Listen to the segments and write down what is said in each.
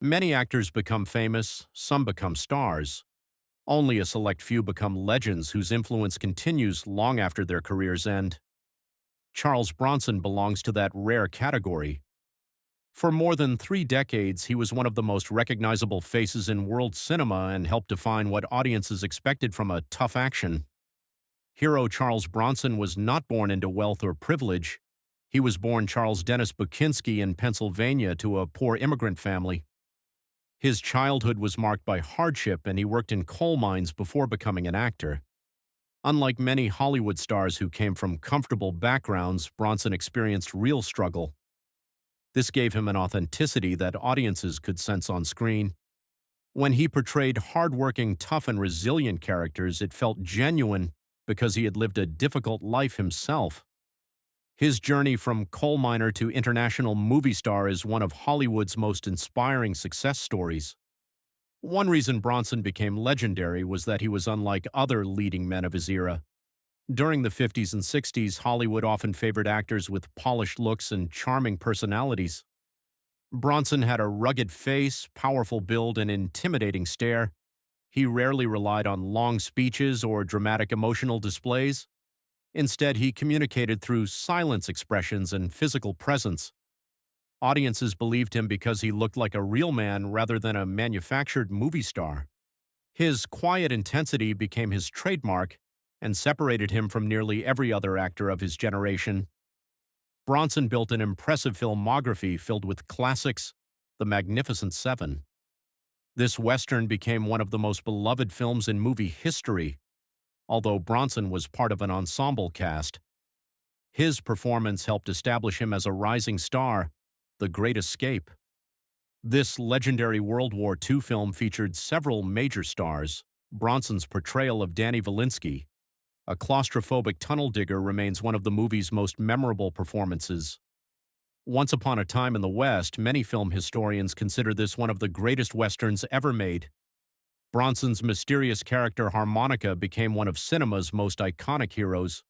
Many actors become famous, some become stars. Only a select few become legends whose influence continues long after their careers end. Charles Bronson belongs to that rare category. For more than 3 decades, he was one of the most recognizable faces in world cinema and helped define what audiences expected from a tough action. Hero Charles Bronson was not born into wealth or privilege. He was born Charles Dennis Bukinski in Pennsylvania to a poor immigrant family. His childhood was marked by hardship, and he worked in coal mines before becoming an actor. Unlike many Hollywood stars who came from comfortable backgrounds, Bronson experienced real struggle. This gave him an authenticity that audiences could sense on screen. When he portrayed hardworking, tough, and resilient characters, it felt genuine because he had lived a difficult life himself. His journey from coal miner to international movie star is one of Hollywood's most inspiring success stories. One reason Bronson became legendary was that he was unlike other leading men of his era. During the 50s and 60s, Hollywood often favored actors with polished looks and charming personalities. Bronson had a rugged face, powerful build, and intimidating stare. He rarely relied on long speeches or dramatic emotional displays. Instead, he communicated through silence expressions and physical presence. Audiences believed him because he looked like a real man rather than a manufactured movie star. His quiet intensity became his trademark and separated him from nearly every other actor of his generation. Bronson built an impressive filmography filled with classics, The Magnificent Seven. This Western became one of the most beloved films in movie history, although Bronson was part of an ensemble cast. His performance helped establish him as a rising star, The Great Escape. This legendary World War II film featured several major stars. Bronson's portrayal of Danny Valinsky, a claustrophobic tunnel digger, remains one of the movie's most memorable performances. Once upon a time in the West, many film historians consider this one of the greatest westerns ever made. Bronson's mysterious character Harmonica became one of cinema's most iconic heroes.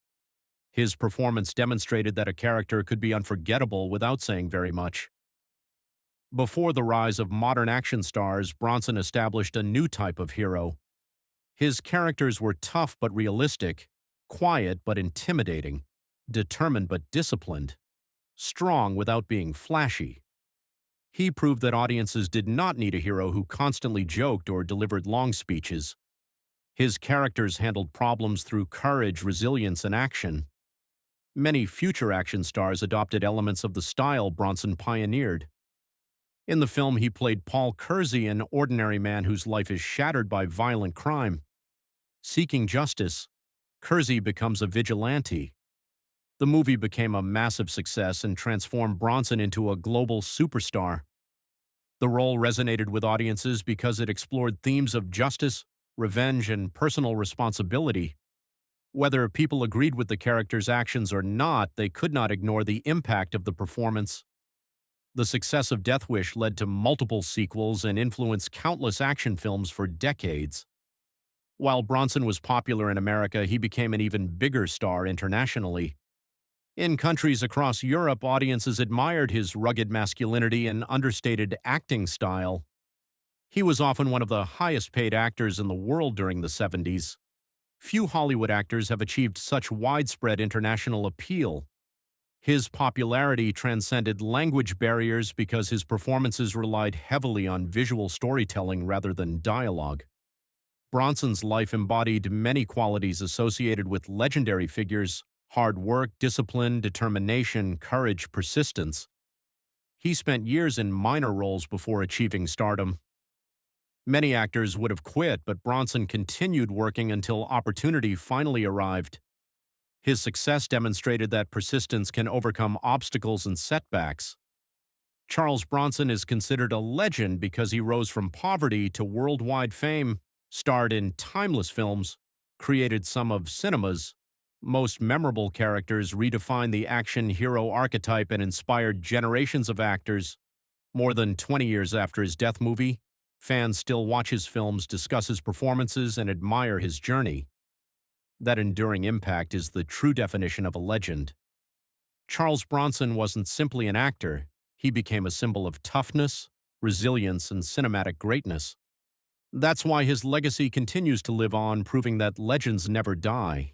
His performance demonstrated that a character could be unforgettable without saying very much. Before the rise of modern action stars, Bronson established a new type of hero. His characters were tough but realistic, quiet but intimidating, determined but disciplined, strong without being flashy. He proved that audiences did not need a hero who constantly joked or delivered long speeches. His characters handled problems through courage, resilience, and action. Many future action stars adopted elements of the style Bronson pioneered. In the film, he played Paul Kersey, an ordinary man whose life is shattered by violent crime. Seeking justice, Kersey becomes a vigilante. The movie became a massive success and transformed Bronson into a global superstar. The role resonated with audiences because it explored themes of justice, revenge, and personal responsibility. Whether people agreed with the character's actions or not, they could not ignore the impact of the performance. The success of Death Wish led to multiple sequels and influenced countless action films for decades. While Bronson was popular in America, he became an even bigger star internationally. In countries across Europe, audiences admired his rugged masculinity and understated acting style. He was often one of the highest-paid actors in the world during the 70s. Few Hollywood actors have achieved such widespread international appeal. His popularity transcended language barriers because his performances relied heavily on visual storytelling rather than dialogue. Bronson's life embodied many qualities associated with legendary figures: hard work, discipline, determination, courage, persistence. He spent years in minor roles before achieving stardom. Many actors would have quit, but Bronson continued working until opportunity finally arrived. His success demonstrated that persistence can overcome obstacles and setbacks. Charles Bronson is considered a legend because he rose from poverty to worldwide fame, starred in timeless films, created some of cinema's most memorable characters, redefined the action hero archetype, and inspired generations of actors. More than 20 years after his death movie, fans still watch his films, discuss his performances, and admire his journey. That enduring impact is the true definition of a legend. Charles Bronson wasn't simply an actor. He became a symbol of toughness, resilience, and cinematic greatness. That's why his legacy continues to live on, proving that legends never die.